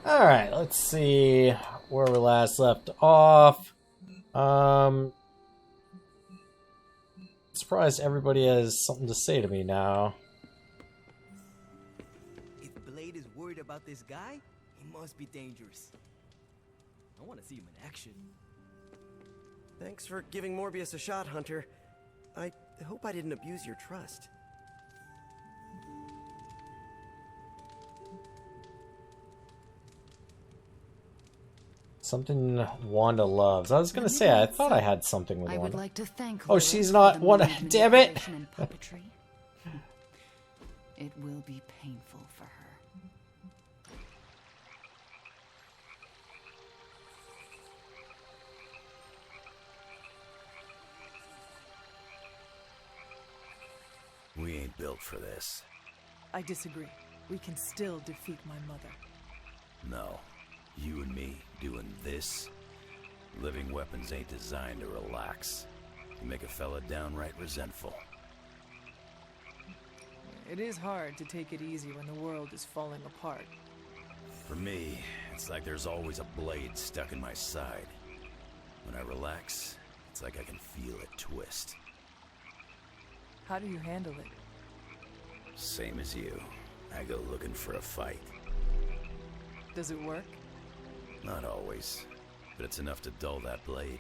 Alright, let's see where we last left off. Surprised everybody has something to say to me now. If Blade is worried about this guy, he must be dangerous. I want to see him in action. Thanks for giving Morbius a shot, Hunter. I hope I didn't abuse your trust. Something Wanda loves. I was gonna say, I thought I had something with I would Wanda. like to thank Oh, Lilith she's for not the one. mind Damn it! manipulation and puppetry. It will be painful for her. We ain't built for this. I disagree. We can still defeat my mother. No. You and me doing this? Living weapons ain't designed to relax. You make a fella downright resentful. It is hard to take it easy when the world is falling apart. For me, it's like there's always a blade stuck in my side. When I relax, it's like I can feel it twist. How do you handle it? Same as you. I go looking for a fight. Does it work? Not always, but it's enough to dull that blade.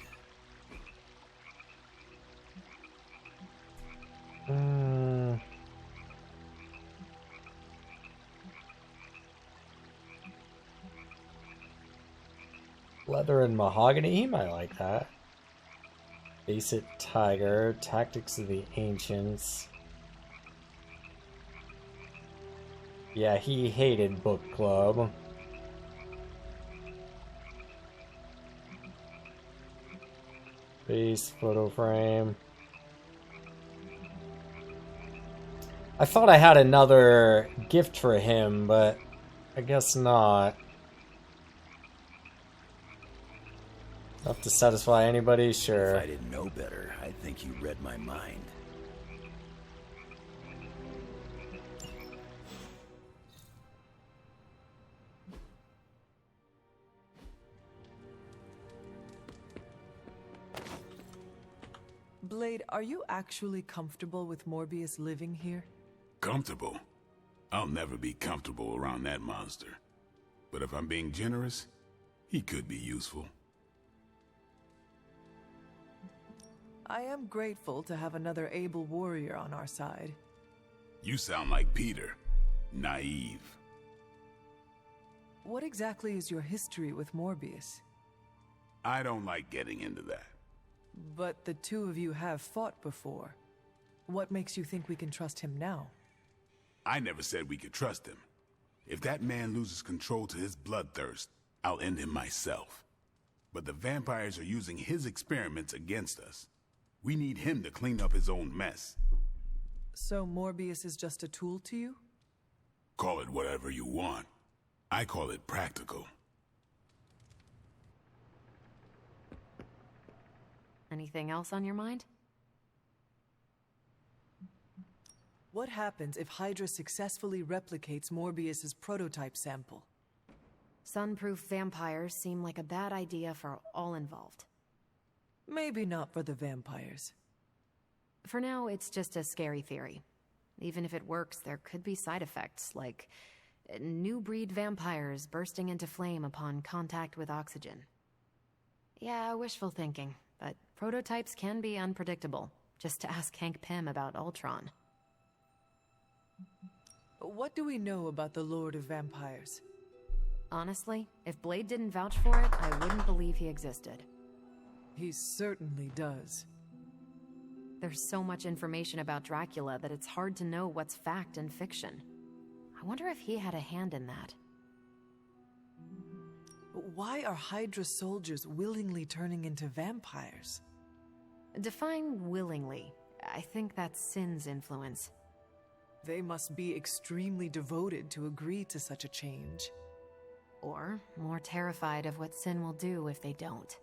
Leather and mahogany, he might like that. Face It Tiger, Tactics of the Ancients. Yeah, he hated book club. Base photo frame. I thought I had another gift for him, but I guess not. Enough to satisfy anybody? Sure. If I didn't know better, I'd think you read my mind. Blade, are you actually comfortable with Morbius living here? Comfortable? I'll never be comfortable around that monster. But if I'm being generous, he could be useful. I am grateful to have another able warrior on our side. You sound like Peter. Naive. What exactly is your history with Morbius? I don't like getting into that. But the two of you have fought before. What makes you think we can trust him now? I never said we could trust him. If that man loses control to his bloodthirst, I'll end him myself. But the vampires are using his experiments against us. We need him to clean up his own mess. So Morbius is just a tool to you? Call it whatever you want. I call it practical. Anything else on your mind? What happens if Hydra successfully replicates Morbius's prototype sample? Sunproof vampires seem like a bad idea for all involved. Maybe not for the vampires. For now, it's just a scary theory. Even if it works, there could be side effects, like new breed vampires bursting into flame upon contact with oxygen. Yeah, wishful thinking, but prototypes can be unpredictable. Just ask Hank Pym about Ultron. What do we know about the Lord of Vampires? Honestly, if Blade didn't vouch for it, I wouldn't believe he existed. He certainly does. There's so much information about Dracula that it's hard to know what's fact and fiction. I wonder if he had a hand in that. Why are Hydra soldiers willingly turning into vampires? Define willingly. I think that's Sin's influence. They must be extremely devoted to agree to such a change. Or more terrified of what Sin will do if they don't.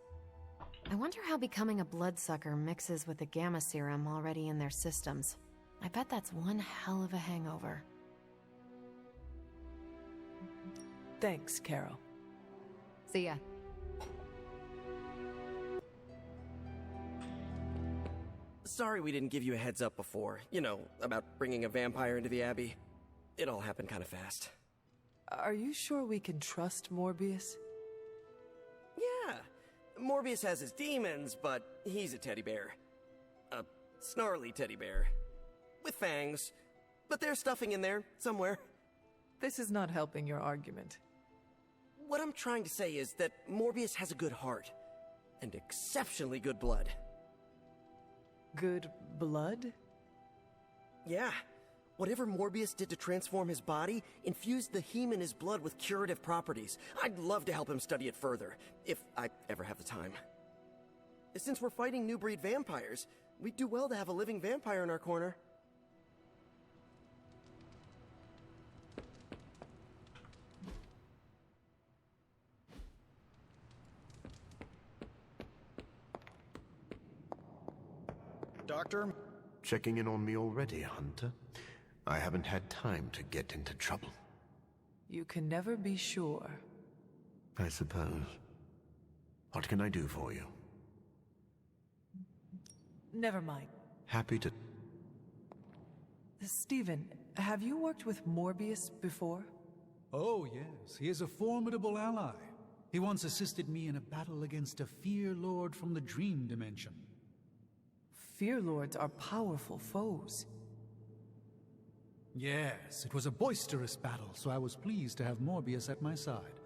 I wonder how becoming a bloodsucker mixes with the gamma serum already in their systems. I bet that's one hell of a hangover. Thanks, Carol. See ya. Sorry we didn't give you a heads up before. You know, about bringing a vampire into the Abbey. It all happened kind of fast. Are you sure we can trust Morbius? Yeah. Morbius has his demons, but he's a teddy bear. A snarly teddy bear. With fangs. But there's stuffing in there, somewhere. This is not helping your argument. What I'm trying to say is that Morbius has a good heart. And exceptionally good blood. Good blood? Yeah. Whatever Morbius did to transform his body infused the heme in his blood with curative properties. I'd love to help him study it further, if I ever have the time. Since we're fighting new breed vampires, we'd do well to have a living vampire in our corner. Doctor? Checking in on me already, Hunter? I haven't had time to get into trouble. You can never be sure. I suppose. What can I do for you? Never mind. Happy to... Stephen, have you worked with Morbius before? Oh, yes. He is a formidable ally. He once assisted me in a battle against a Fear Lord from the Dream Dimension. Fear Lords are powerful foes. Yes, it was a boisterous battle, so I was pleased to have Morbius at my side.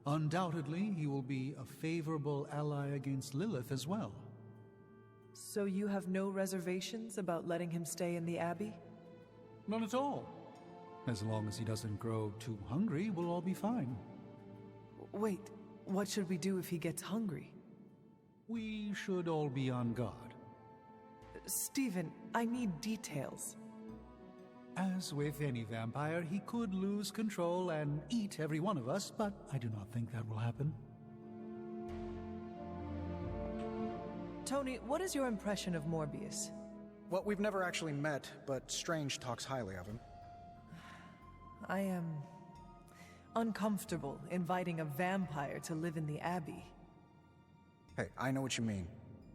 Undoubtedly, he will be a favorable ally against Lilith as well. So you have no reservations about letting him stay in the Abbey? None at all. As long as he doesn't grow too hungry, we'll all be fine. Wait, what should we do if he gets hungry? We should all be on guard. Stephen, I need details. As with any vampire, he could lose control and eat every one of us, but I do not think that will happen. Tony, what is your impression of Morbius? Well, we've never actually met, but Strange talks highly of him. I am uncomfortable inviting a vampire to live in the Abbey. Hey, I know what you mean.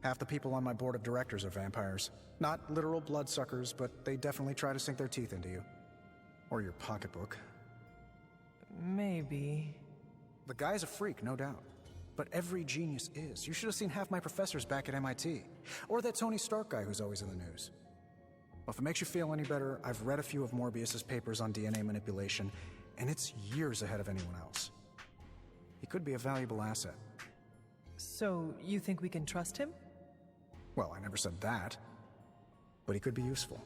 Half the people on my board of directors are vampires. Not literal bloodsuckers, but they definitely try to sink their teeth into you. Or your pocketbook. Maybe. The guy's a freak, no doubt. But every genius is. You should have seen half my professors back at MIT. Or that Tony Stark guy who's always in the news. Well, if it makes you feel any better, I've read a few of Morbius's papers on DNA manipulation, and it's years ahead of anyone else. He could be a valuable asset. So, you think we can trust him? Well, I never said that. But he could be useful.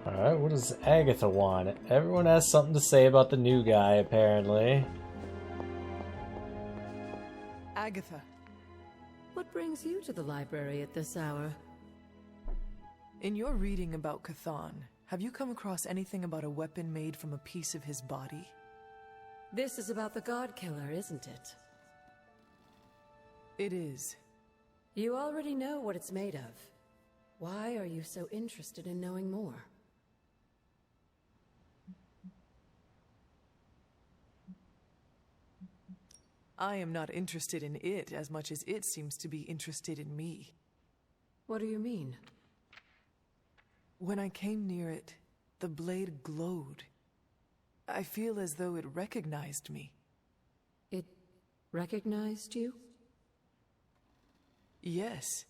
Alright, what does Agatha want? Everyone has something to say about the new guy, apparently. Agatha. What brings you to the library at this hour? In your reading about Chthon, have you come across anything about a weapon made from a piece of his body? This is about the God Killer, isn't it? It is. You already know what it's made of. Why are you so interested in knowing more? I am not interested in it as much as it seems to be interested in me. What do you mean? When I came near it, the blade glowed. I feel as though it recognized me. It recognized you? Yes.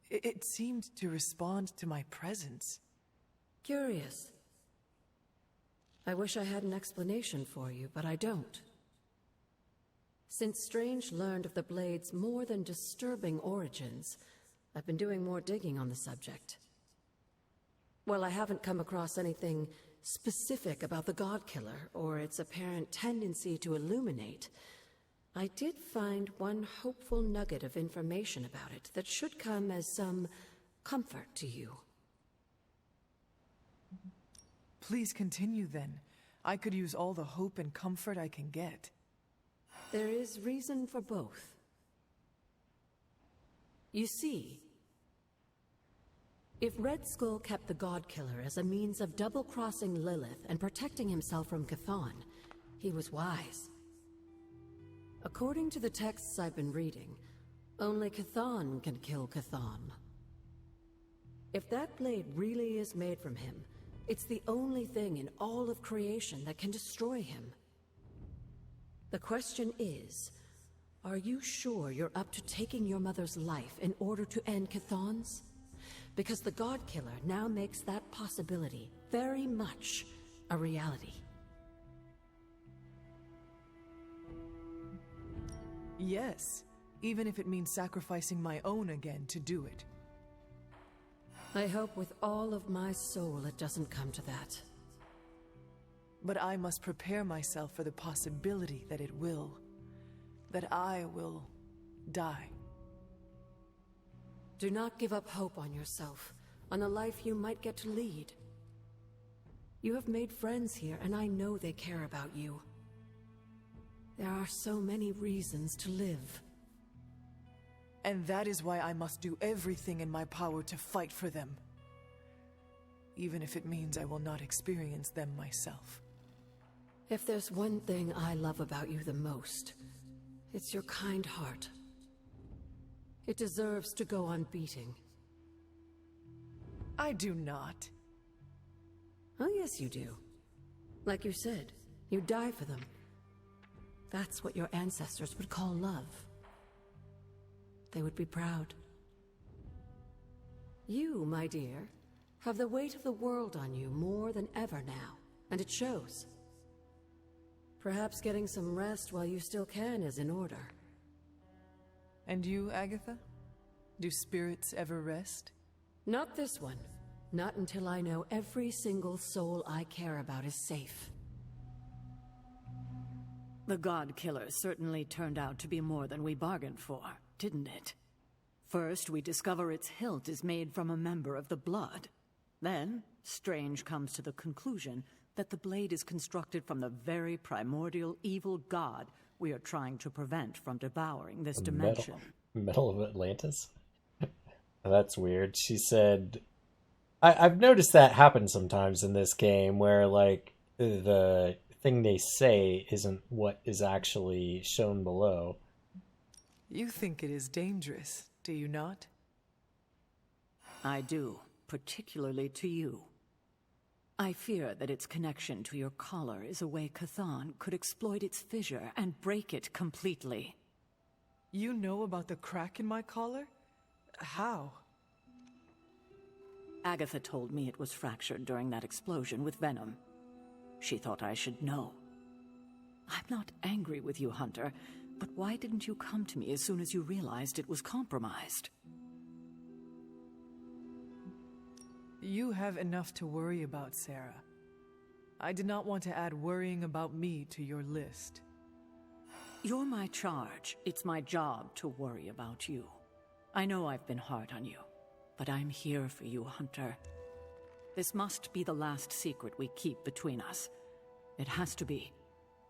It seemed to respond to my presence. Curious. I wish I had an explanation for you, but I don't. Since Strange learned of the Blade's more than disturbing origins, I've been doing more digging on the subject. Well, I haven't come across anything specific about the God Killer or its apparent tendency to illuminate. I did find one hopeful nugget of information about it that should come as some comfort to you. Please continue then. I could use all the hope and comfort I can get. There is reason for both. You see, If Red Skull kept the God Killer as a means of double-crossing Lilith and protecting himself from Chthon, he was wise. According to the texts I've been reading, only Chthon can kill Chthon. If that blade really is made from him, it's the only thing in all of creation that can destroy him. The question is, are you sure you're up to taking your mother's life in order to end Chthon's? Because the God Killer now makes that possibility very much a reality. Yes, even if it means sacrificing my own again to do it. I hope with all of my soul it doesn't come to that. But I must prepare myself for the possibility that it will. That I will die. Do not give up hope on yourself, on a life you might get to lead. You have made friends here, and I know they care about you. There are so many reasons to live. And that is why I must do everything in my power to fight for them. Even if it means I will not experience them myself. If there's one thing I love about you the most, it's your kind heart. It deserves to go on beating. I do not. Oh, yes, you do. Like you said, you die for them. That's what your ancestors would call love. They would be proud. You, my dear, have the weight of the world on you more than ever now, and it shows. Perhaps getting some rest while you still can is in order. And you, Agatha? Do spirits ever rest? Not this one. Not until I know every single soul I care about is safe. The God Killer certainly turned out to be more than we bargained for, didn't it? First, we discover its hilt is made from a member of the Blood. Then, Strange comes to the conclusion that the blade is constructed from the very primordial evil god we are trying to prevent from devouring this dimension. Metal of Atlantis? That's weird. She said... I've noticed that happen sometimes in this game, where, like, the thing they say isn't what is actually shown below. You think it is dangerous, do you not? I do, particularly to you. I fear that its connection to your collar is a way Chthon could exploit its fissure and break it completely. You know about the crack in my collar? How? Agatha told me it was fractured during that explosion with Venom. She thought I should know. I'm not angry with you, Hunter, but why didn't you come to me as soon as you realized it was compromised? You have enough to worry about, Sarah. I did not want to add worrying about me to your list. You're my charge. It's my job to worry about you. I know I've been hard on you, but I'm here for you, Hunter. This must be the last secret we keep between us. It has to be.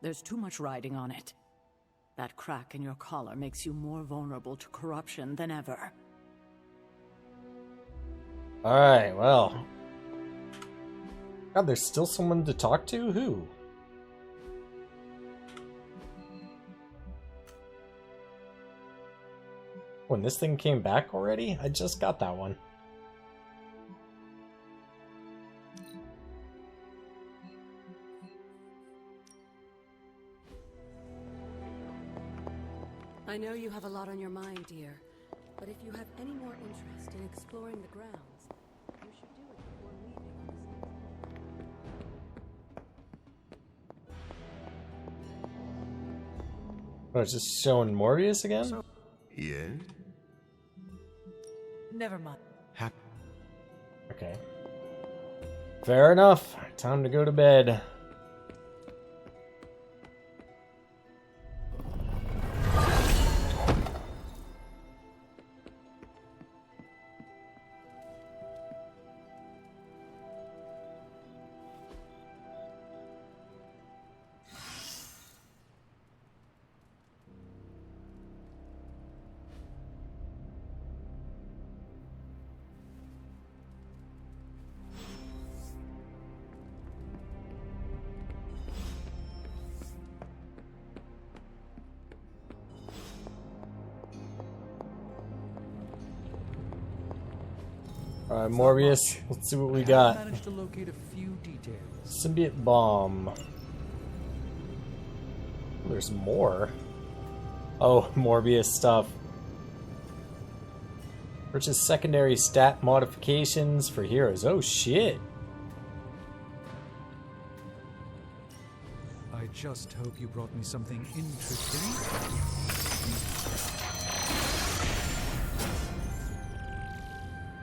There's too much riding on it. That crack in your collar makes you more vulnerable to corruption than ever. Alright, well. God, there's still someone to talk to? Who? When this thing came back already? I just got that one. I know you have a lot on your mind, dear, but if you have any more interest in exploring the grounds, you should do it before leaving on this. Oh, it's just showing Morbius again? Yeah? Never mind. Okay. Fair enough. Time to go to bed. Alright, Morbius, let's see what we got. I managed to locate a few details. Symbiote bomb. There's more. Oh, Morbius stuff. Purchase secondary stat modifications for heroes. Oh shit. I just hope you brought me something interesting.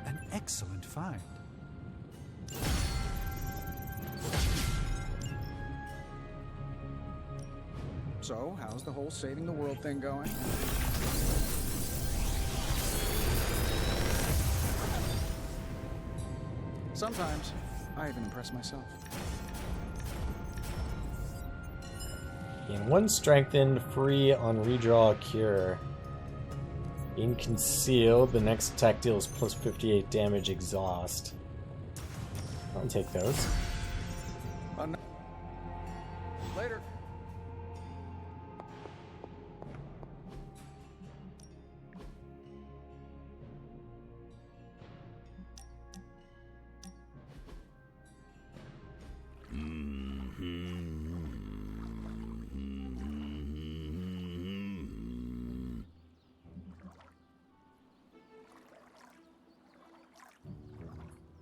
An excellent find. So, how's the whole saving the world thing going? Sometimes, I even impress myself. Gain 1 strengthened, free on redraw cure. Gain concealed, the next attack deals plus 58 damage exhaust. I'll take those. Later.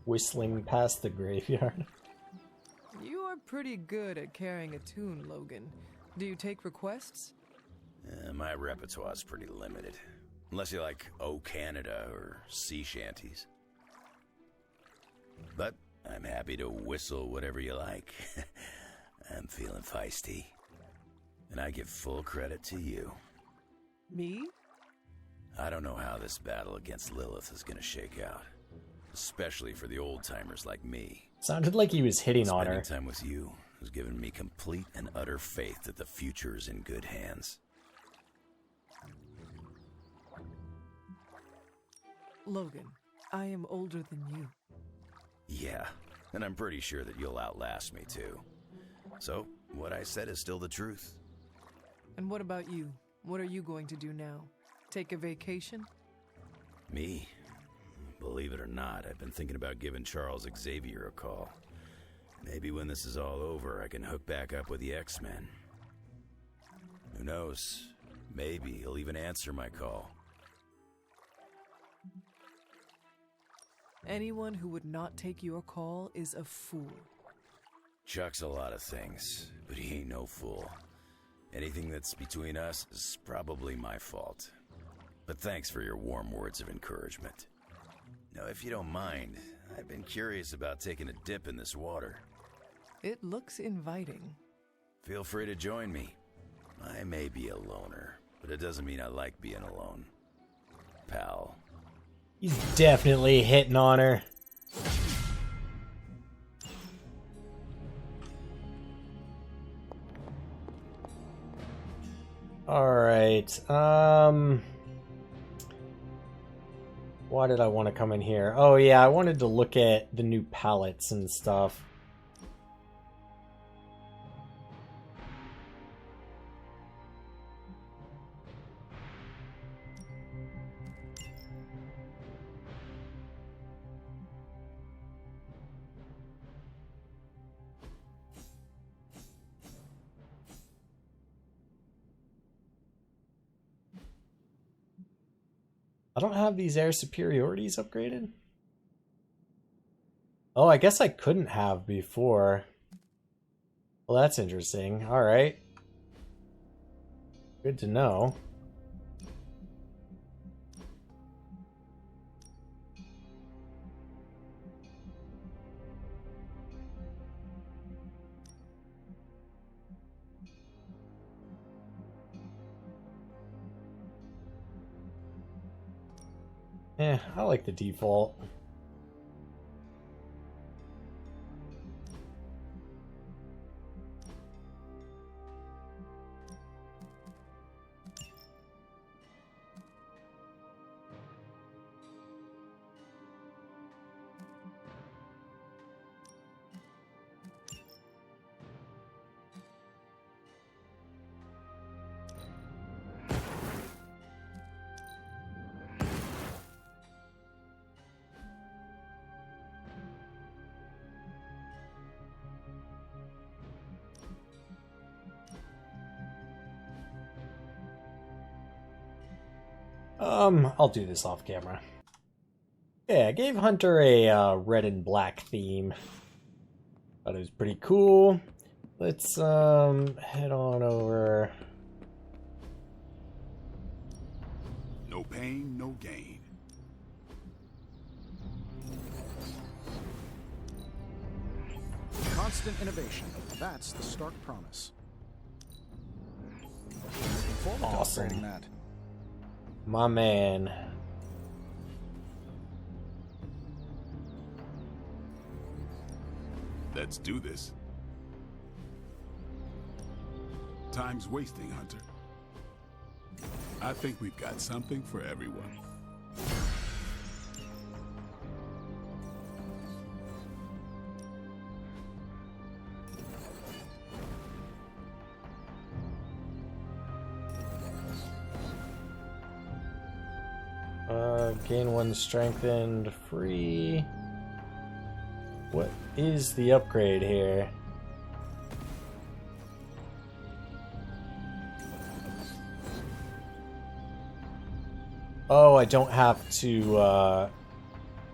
Whistling past the graveyard. You are pretty good at carrying a tune, Logan. Do you take requests? My repertoire's pretty limited. Unless you like O Canada or sea shanties. But I'm happy to whistle whatever you like. I'm feeling feisty. And I give full credit to you. Me? I don't know how this battle against Lilith is gonna shake out. Especially for the old-timers like me. Sounded like he was hitting on her. Spending time with you has given me complete and utter faith that the future is in good hands. Logan, I am older than you. Yeah, and I'm pretty sure that you'll outlast me too. So, what I said is still the truth. And what about you? What are you going to do now? Take a vacation? Me? Believe it or not, I've been thinking about giving Charles Xavier a call. Maybe when this is all over, I can hook back up with the X-Men. Who knows? Maybe he'll even answer my call. Anyone who would not take your call is a fool. Chuck's a lot of things, but he ain't no fool. Anything that's between us is probably my fault. But thanks for your warm words of encouragement. Now, if you don't mind, I've been curious about taking a dip in this water. It looks inviting. Feel free to join me. I may be a loner, but it doesn't mean I like being alone. Pal. He's definitely hitting on her. Alright, why did I want to come in here? Oh yeah, I wanted to look at the new palettes and stuff. I don't have these air superiorities upgraded. Oh, I guess I couldn't have before. Well, that's interesting. All right. Good to know. I like the default. I'll do this off camera. Yeah, I gave Hunter a red and black theme. Thought it was pretty cool. Let's head on over. No pain, no gain. Constant innovation. That's the Stark promise. Looking forward to Awesome. upgrading that. My man. Let's do this. Time's wasting, Hunter. I think we've got something for everyone. Gain 1 strengthened, free. What is the upgrade here? Oh, I don't have to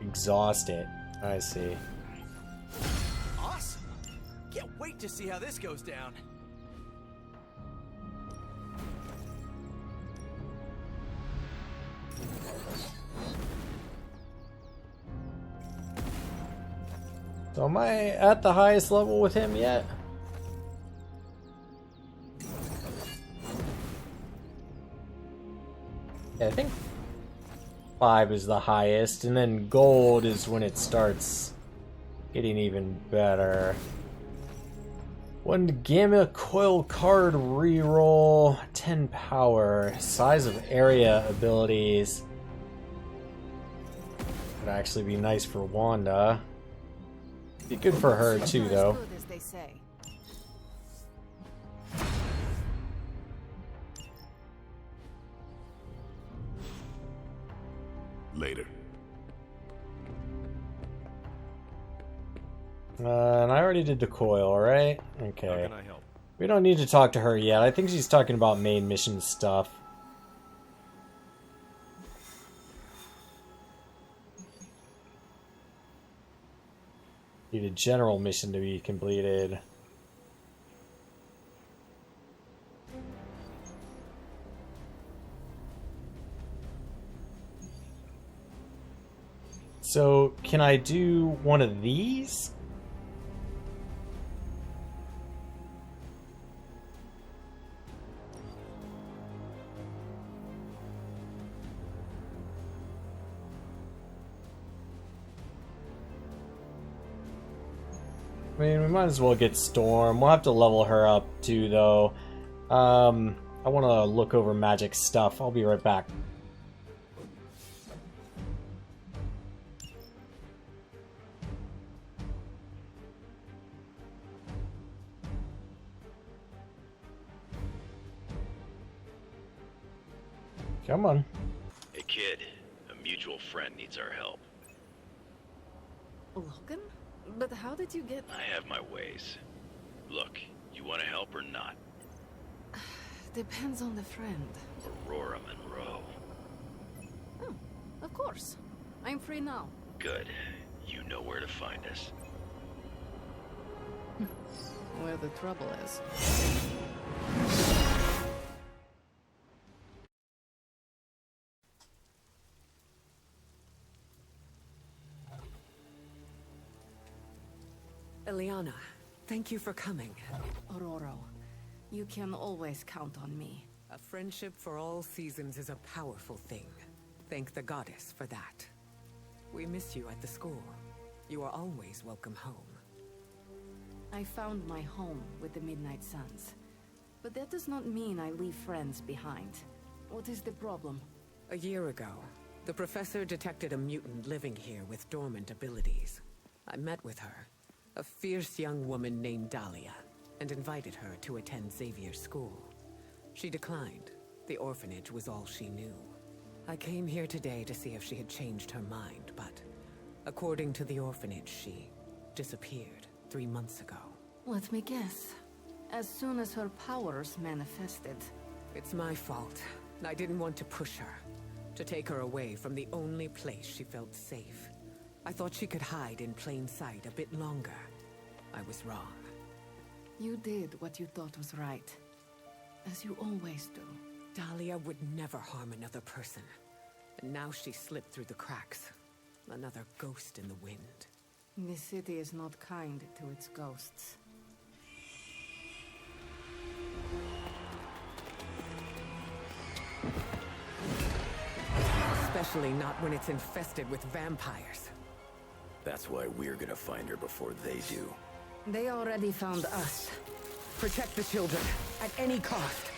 exhaust it. I see. Awesome! Can't wait to see how this goes down. So am I at the highest level with him yet? Yeah, I think 5 is the highest, and then gold is when it starts getting even better. 1 gamma coil card reroll, 10 power, size of area abilities. Would actually be nice for Wanda. Be good for her too, though. Good, as they say. Later. And I already did the coil, right? Okay. How can I help? We don't need to talk to her yet. I think she's talking about main mission stuff. Need a general mission to be completed. So, can I do one of these? I mean, we might as well get Storm. We'll have to level her up too, though. I want to look over magic stuff. I'll be right back. Come on. Hey kid, a mutual friend needs our help. Logan? But how did you get... I have my ways. Look, you want to help or not? Depends on the friend. Aurora Monroe. Oh, of course. I'm free now. Good. You know where to find us. Where the trouble is. Eliana, thank you for coming. Aurora, you can always count on me. A friendship for all seasons is a powerful thing. Thank the goddess for that. We miss you at the school. You are always welcome home. I found my home with the Midnight Suns. But that does not mean I leave friends behind. What is the problem? A year ago, the professor detected a mutant living here with dormant abilities. I met with her, a fierce young woman named Dahlia, and invited her to attend Xavier's school. She declined. The orphanage was all she knew. I came here today to see if she had changed her mind, but according to the orphanage, she disappeared 3 months ago. Let me guess. As soon as her powers manifested. It's my fault. I didn't want to push her. To take her away from the only place she felt safe. I thought she could hide in plain sight a bit longer. I was wrong. You did what you thought was right. As you always do. Dahlia would never harm another person. And now she slipped through the cracks. Another ghost in the wind. This city is not kind to its ghosts. Especially not when it's infested with vampires. That's why we're gonna find her before they do. They already found us. Protect the children, at any cost.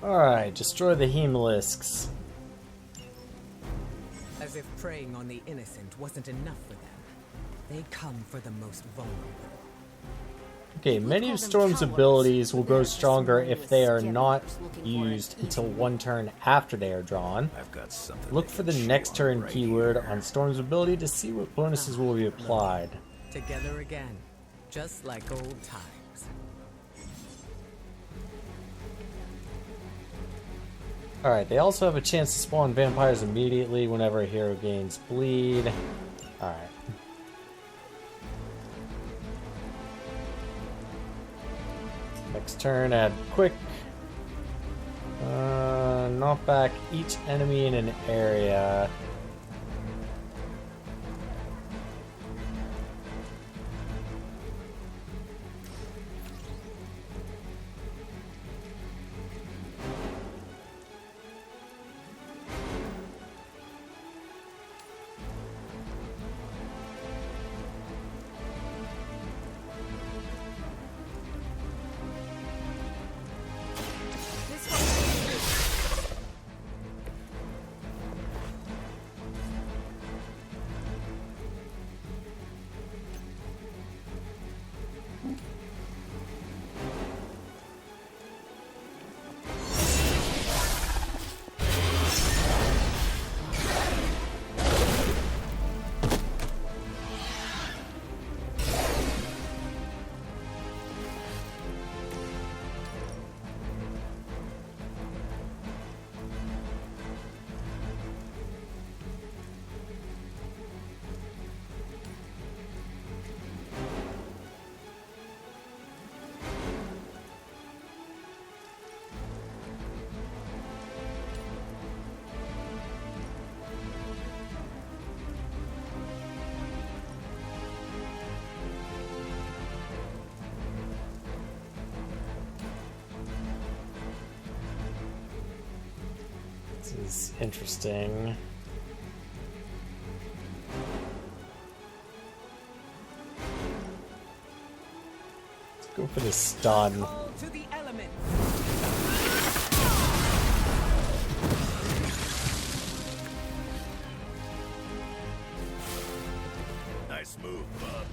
Alright, destroy the Hemelisks. As if preying on the innocent wasn't enough for them. They come for the most vulnerable. Okay, many of Storm's abilities will grow stronger if they are not used until one turn after they are drawn. Look for the next turn keyword on Storm's ability to see what bonuses will be applied. Together again, just like old times. Alright, they also have a chance to spawn vampires immediately whenever a hero gains bleed. Alright. Next turn, add quick. Knock back each enemy in an area. This is interesting. Let's go for the stun. Call to the elements. Nice move, bub.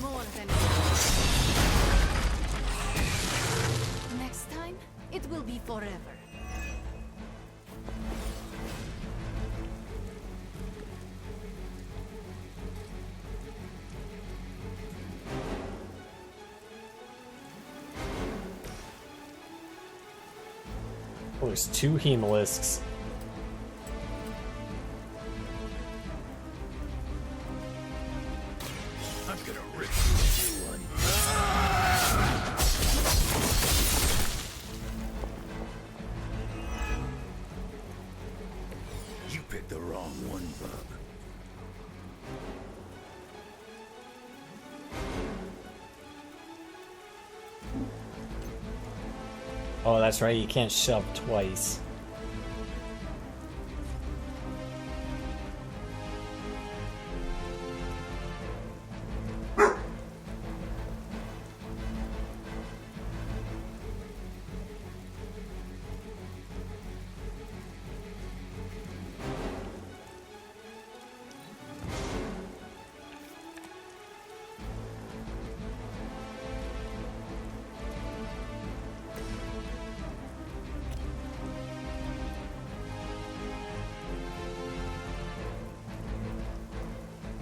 More than next time, it will be forever. Oh, there's two Hemelisks. I'm gonna rip you one. You picked the wrong one, bub. Oh, that's right, you can't shove twice.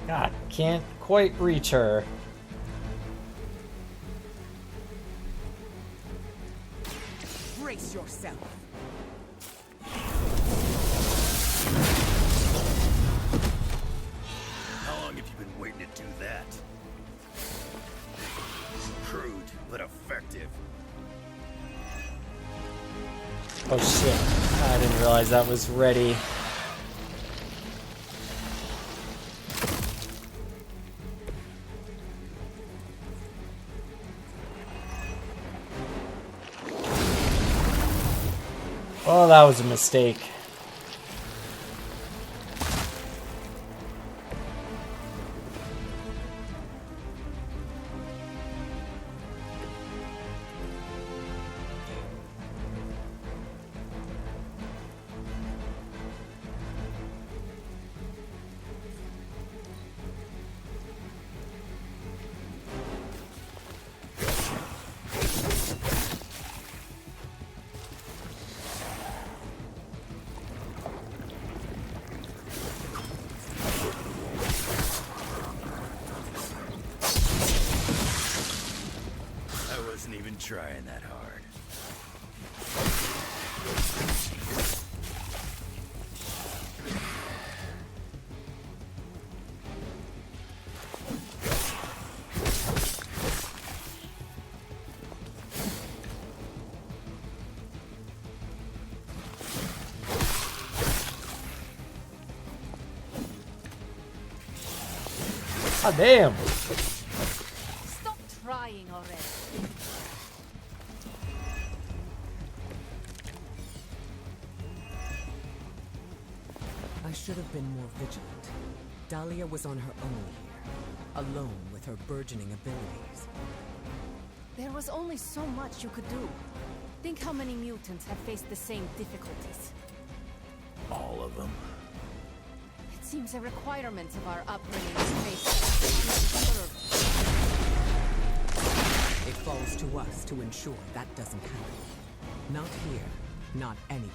God, can't quite reach her. Brace yourself. How long have you been waiting to do that? Crude, but effective. Oh shit, I didn't realize that was ready. Oh, that was a mistake. I wasn't even trying that hard. Ah, damn. Stop trying already. I should have been more vigilant. Dahlia was on her own here, alone with her burgeoning abilities. There was only so much you could do. Think how many mutants have faced the same difficulties. All of them. It seems a requirement of our upbringing to face. It falls to us to ensure that doesn't happen. Not here, not anywhere.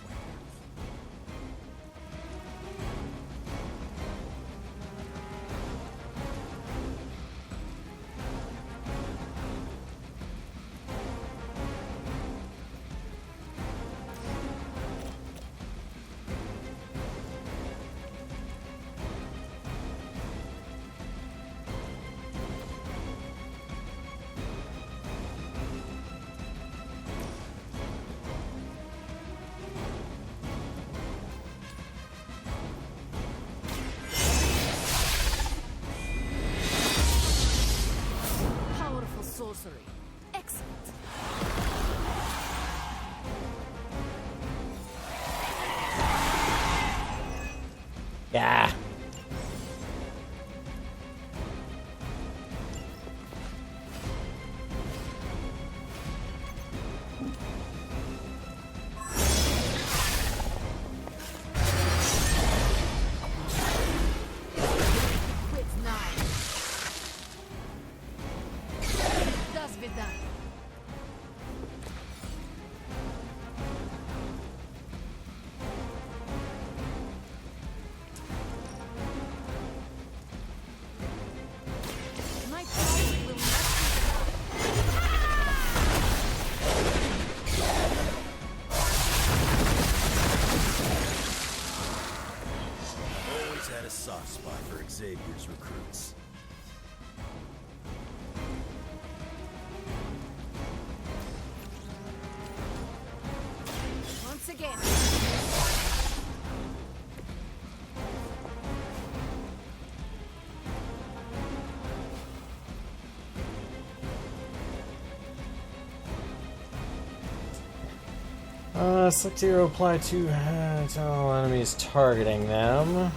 Powerful sorcery. Excellent. Yeah. Quits now. Does be done. My power will not be I've always had a soft spot for Xavier's recruits. once again. Select zero apply to all enemies targeting them.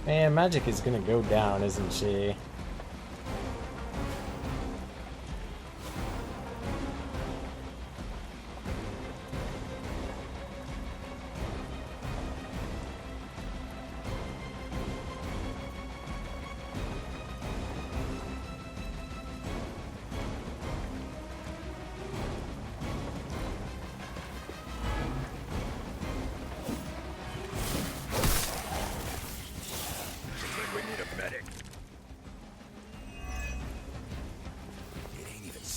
Man, Magic is gonna go down, isn't she?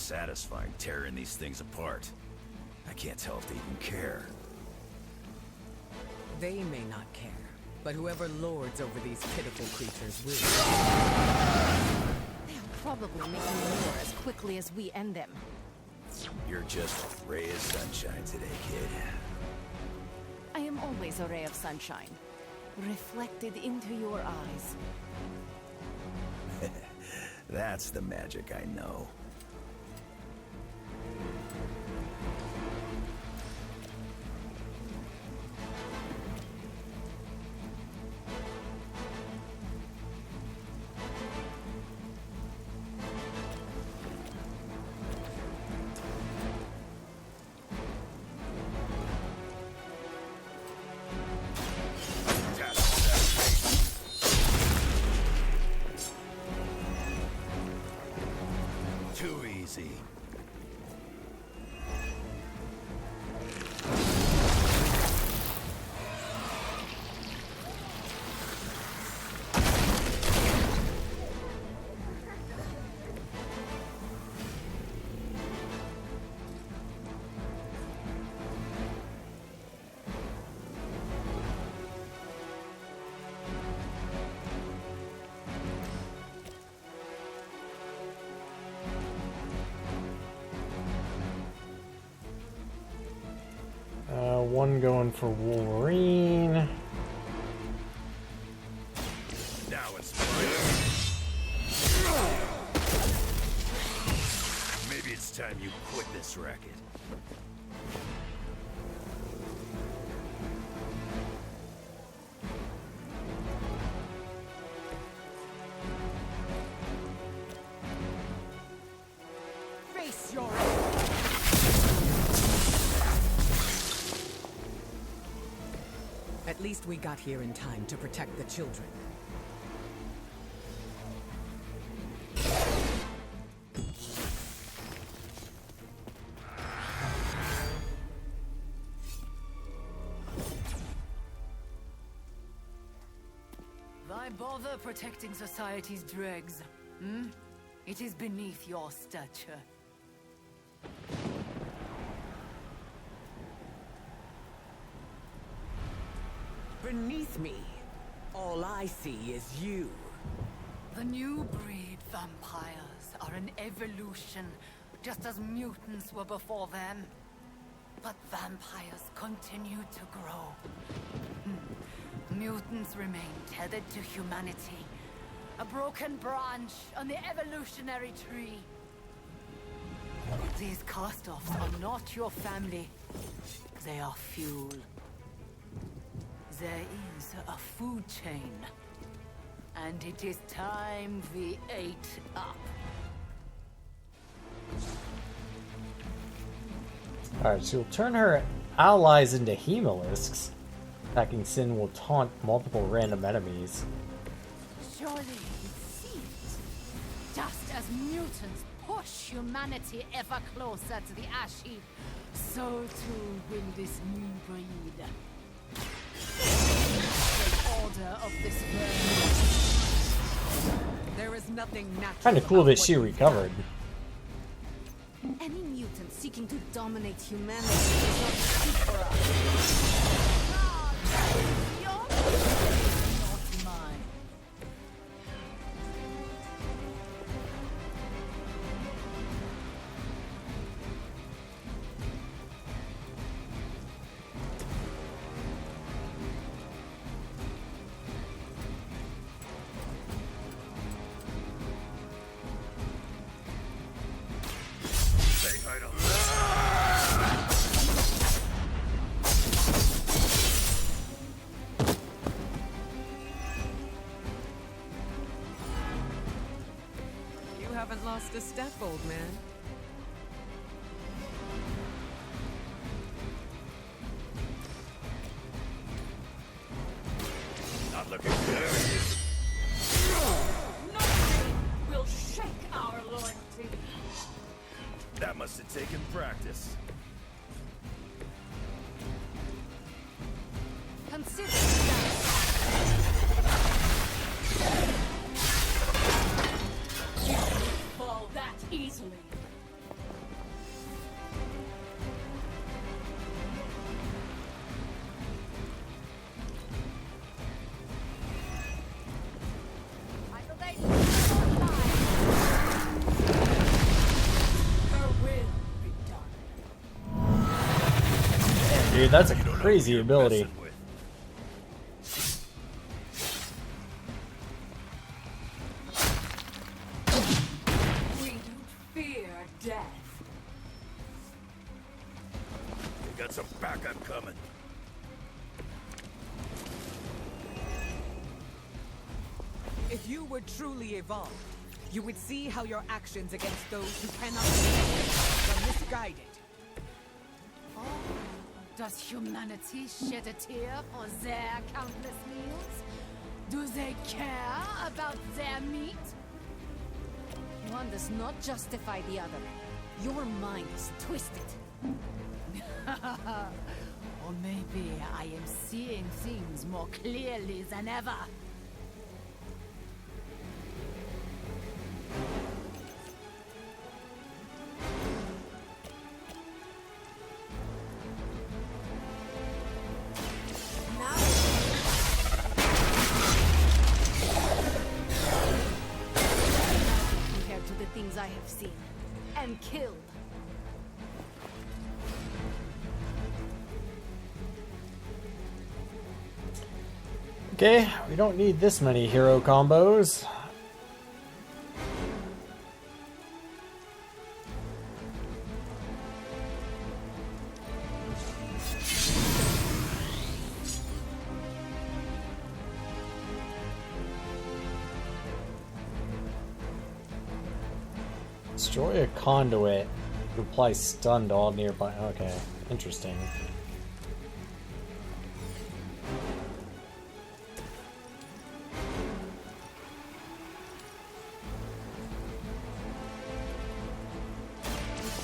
satisfying tearing these things apart. I can't tell if they even care. They may not care, but whoever lords over these pitiful creatures will. They're probably making more as quickly as we end them. You're just a ray of sunshine today, kid. I am always a ray of sunshine, reflected into your eyes. That's the magic I know. Too easy. One going for Wolverine. Now it's mine. Maybe it's time you quit this racket. Face your At least we got here in time to protect the children. Why bother protecting society's dregs? Hmm? It is beneath your stature. Beneath me, all I see is you. The new breed vampires are an evolution, just as mutants were before them. But vampires continue to grow. Mutants remain tethered to humanity, a broken branch on the evolutionary tree. These cast-offs are not your family. They are fuel. There is a food chain, and it is time we ate up. Alright, she'll turn her allies into Hemolisks. Attacking Sin will taunt multiple random enemies. Surely it seems, just as mutants push humanity ever closer to the ash heap, so too will this new breed. The order of this world. There is nothing natural. Kinda cool that she recovered. Any mutant seeking to dominate humanity is not good for us. Not mine. Haven't lost a step, old man. Not looking good. Nothing will shake our loyalty. That must have taken practice. Consider that. Fall that easily. dude, that's a crazy ability. We don't fear death. We got some backup coming. If you were truly evolved, you would see how your actions against those who cannot are misguided. Oh, does humanity shed a tear for their countless meals? Do they care about their meat? One does not justify the other. Your mind is twisted. Or maybe I am seeing things more clearly than ever. Compared to the things I have seen and killed. Okay, we don't need this many hero combos. Destroy a conduit to apply stun to all nearby. Okay, interesting.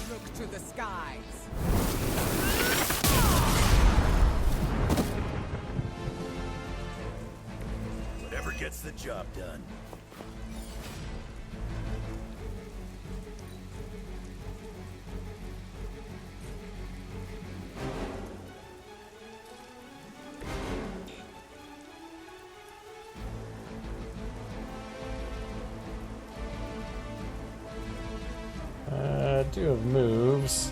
Look to the skies. Whatever gets the job done. Do have moves.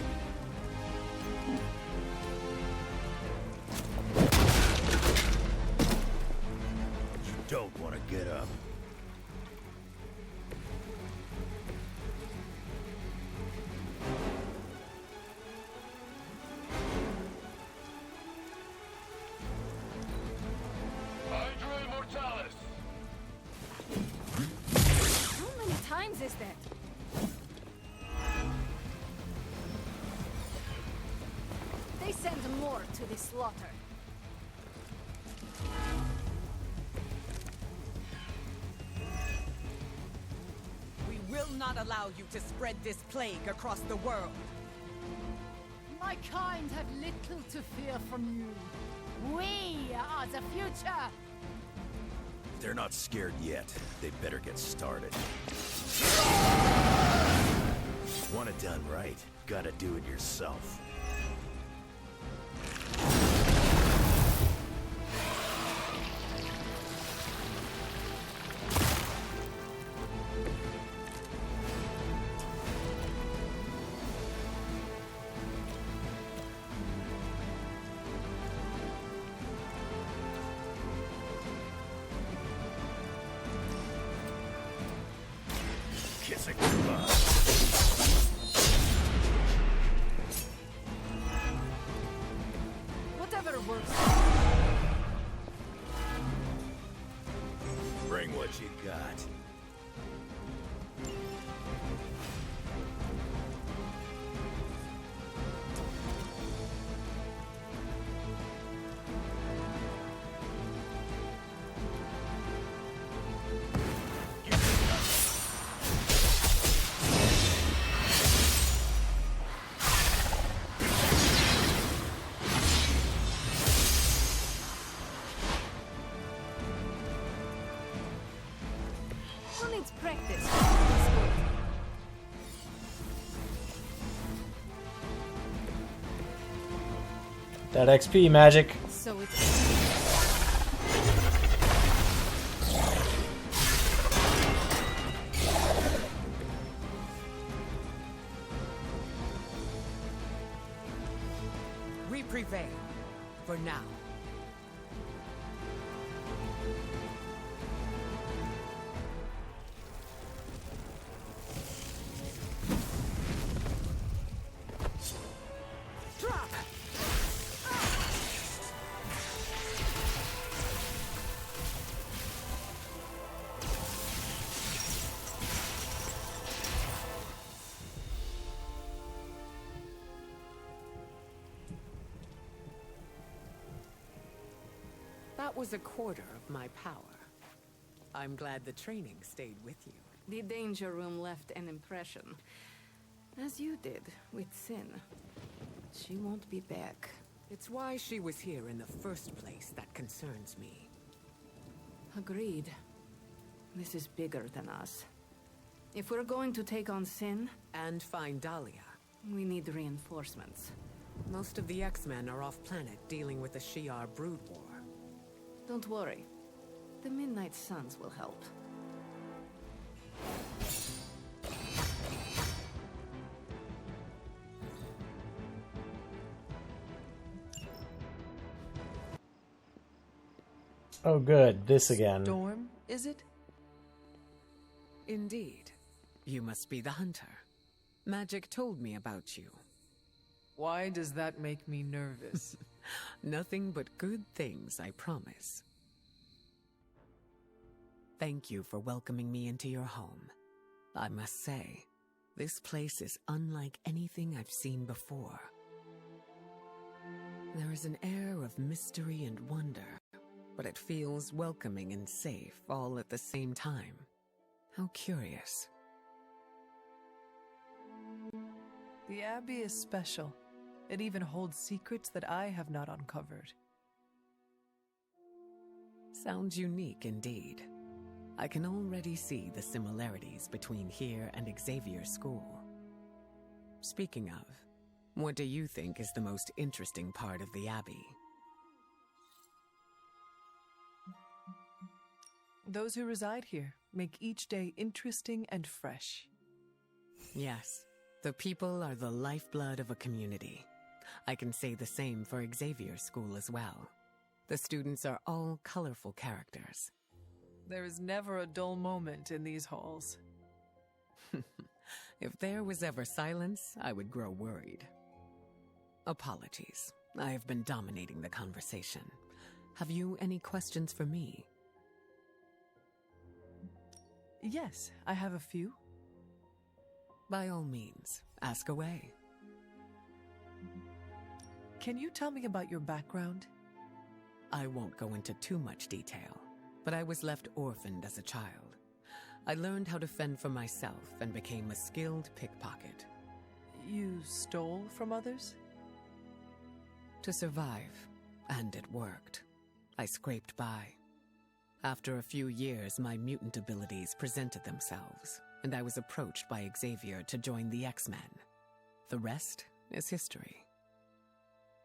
You don't want to get up. Hydra Mortalis! How many times is that? They send more to the slaughter. We will not allow you to spread this plague across the world. My kind have little to fear from you. We are the future. They're not scared yet. They better get started. Want it done right, gotta do it yourself. Kissing goodbye. Whatever works. Bring what you got. Who needs practice? That XP magic. So it's... We prevail. For now. Drop! That was a quarter of my power. I'm glad the training stayed with you. The danger room left an impression. As you did with Sin. She won't be back. It's why she was here in the first place that concerns me. Agreed. This is bigger than us. If we're going to take on Sin... And find Dahlia. We need reinforcements. Most of the X-Men are off-planet dealing with the Shi'ar brood war. Don't worry. The Midnight Suns will help. Oh good, this again. Storm, is it? Indeed. You must be the hunter. Magic told me about you. Why does that make me nervous? Nothing but good things, I promise. Thank you for welcoming me into your home. I must say, this place is unlike anything I've seen before. There is an air of mystery and wonder, but it feels welcoming and safe all at the same time. How curious. The Abbey is special. It even holds secrets that I have not uncovered. Sounds unique indeed. I can already see the similarities between here and Xavier School. Speaking of, what do you think is the most interesting part of the Abbey? Those who reside here make each day interesting and fresh. Yes, the people are the lifeblood of a community. I can say the same for Xavier School as well. The students are all colorful characters. There is never a dull moment in these halls. If there was ever silence, I would grow worried. Apologies. I have been dominating the conversation. Have you any questions for me? Yes, I have a few. By all means, ask away. Can you tell me about your background? I won't go into too much detail, but I was left orphaned as a child. I learned how to fend for myself and became a skilled pickpocket. You stole from others? To survive, and it worked. I scraped by. After a few years, my mutant abilities presented themselves, and I was approached by Xavier to join the X-Men. The rest is history.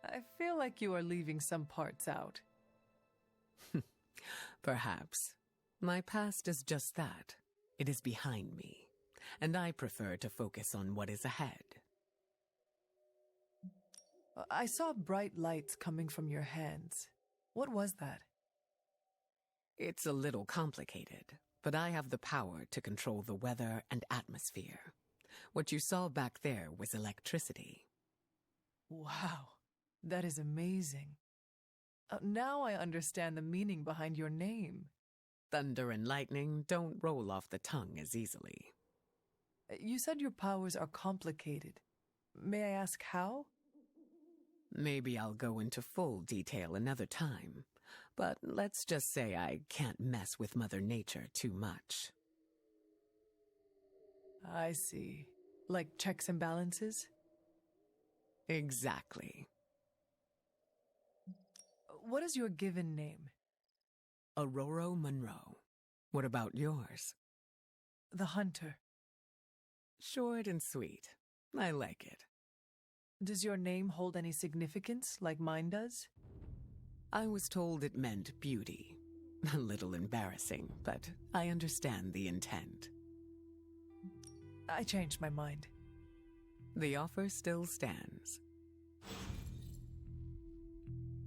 I feel like you are leaving some parts out. Perhaps. My past is just that. It is behind me, and I prefer to focus on what is ahead. I saw bright lights coming from your hands. What was that? It's a little complicated, but I have the power to control the weather and atmosphere. What you saw back there was electricity. Wow, that is amazing. Now I understand the meaning behind your name. Thunder and lightning don't roll off the tongue as easily. You said your powers are complicated. May I ask how? Maybe I'll go into full detail another time, but let's just say I can't mess with Mother Nature too much. I see. Like checks and balances? Exactly. What is your given name? Aurora Monroe. What about yours? The Hunter. Short and sweet. I like it. Does your name hold any significance, like mine does? I was told it meant beauty. A little embarrassing, but I understand the intent. I changed my mind. The offer still stands.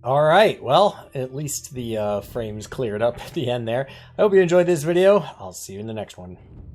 All right, well, at least the frames cleared up at the end there. I hope you enjoyed this video. I'll see you in the next one.